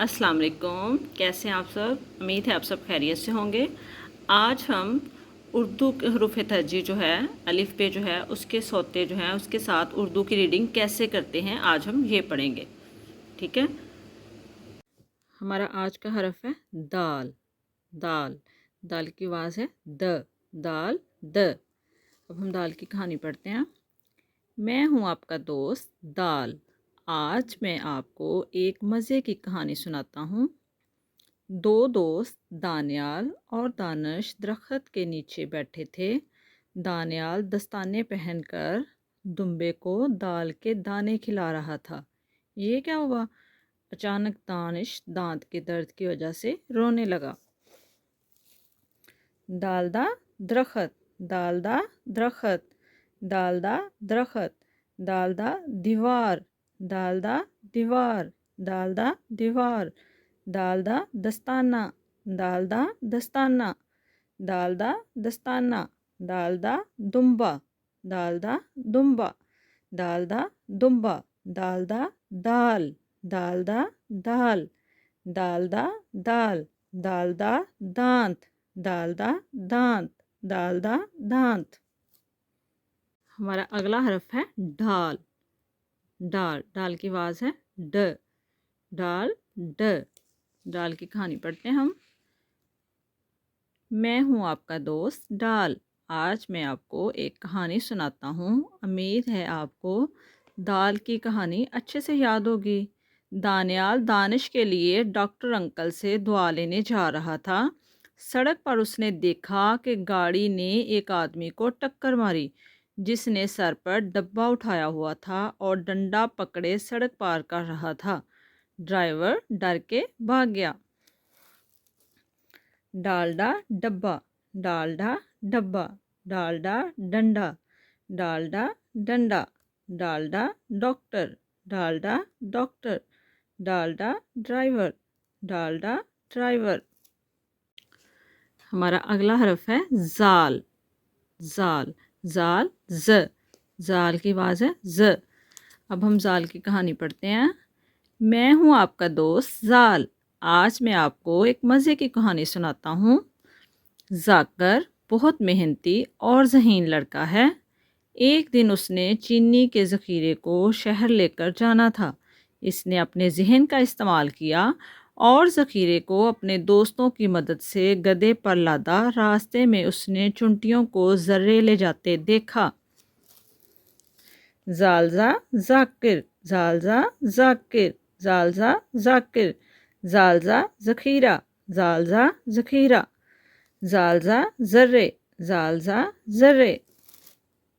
अस्सलाम वालेकुम। कैसे हैं आप सब? उम्मीद है आप सब खैरियत से होंगे। आज हम उर्दू के हरूफ तरजीह जो है, अलिफ पे जो है, उसके सोते जो हैं उसके साथ उर्दू की रीडिंग कैसे करते हैं, आज हम ये पढ़ेंगे। ठीक है। हमारा आज का हरफ है दाल। दाल दाल की आवाज़ है द। Dal the. अब हम दाल की कहानी पढ़ते हैं। मैं हूँ आपका दोस्त दाल। आज मैं आपको एक मज़े की कहानी सुनाता हूँ। दो दोस्त दानियाल और दानिश दरख्त के नीचे बैठे थे। दानियाल दस्ताने पहनकर दुम्बे को दाल के दाने खिला रहा था। ये क्या हुआ? अचानक दानिश दांत के दर्द की वजह से रोने लगा। दालदा दरख्त, दालदा दरख्त, दालदा दरख्त, दालदा दीवार, दालदा दीवार, दालदा दीवार, दालदा दस्ताना, दालदा दस्ताना, दालदा दस्ताना, दालदा दुम्बा, दालदा दुम्बा, दालदा दुम्बा, दालदा दाल, दालदा दाल, दालदा दाल, दालदा दांत, दालदा दांत, दालदा दांत। हमारा अगला हरफ है ढाल। डाल डाल की आवाज़ है ड। डाल ड। डाल की कहानी पढ़ते हैं हम। मैं हूँ आपका दोस्त डाल। आज मैं आपको एक कहानी सुनाता हूँ। उम्मीद है आपको दाल की कहानी अच्छे से याद होगी। दानियाल दानिश के लिए डॉक्टर अंकल से दुआ लेने जा रहा था। सड़क पर उसने देखा कि गाड़ी ने एक आदमी को टक्कर मारी, जिसने सर पर डब्बा उठाया हुआ था और डंडा पकड़े सड़क पार कर रहा था। ड्राइवर डर के भाग गया। डालडा डब्बा, डालडा डब्बा, डालडा डंडा, डालडा डंडा, Dalda doctor, Dalda doctor, Dalda driver, Dalda driver. हमारा अगला हरफ है जाल। जाल जाल ज। जाल की आवाज़ है ज। अब हम जाल की कहानी पढ़ते हैं। मैं हूँ आपका दोस्त जाल। आज मैं आपको एक मज़े की कहानी सुनाता हूँ। जाकर बहुत मेहनती और ज़हीन लड़का है। एक दिन उसने चीनी के ज़ख़ीरे को शहर लेकर जाना था। इसने अपने जहन का इस्तेमाल किया और ज़ख़ीरे को अपने दोस्तों की मदद से गधे पर लादा। रास्ते में उसने चुंटियों को ज़र्रे ले जाते देखा। जालजा जाकिर, जालजा जाकिर, जालजा जाकिर, जालजा ज़ख़ीरा, जालजा ज़ख़ीरा, जालजा ज़र्रे, जालजा ज़र्रे,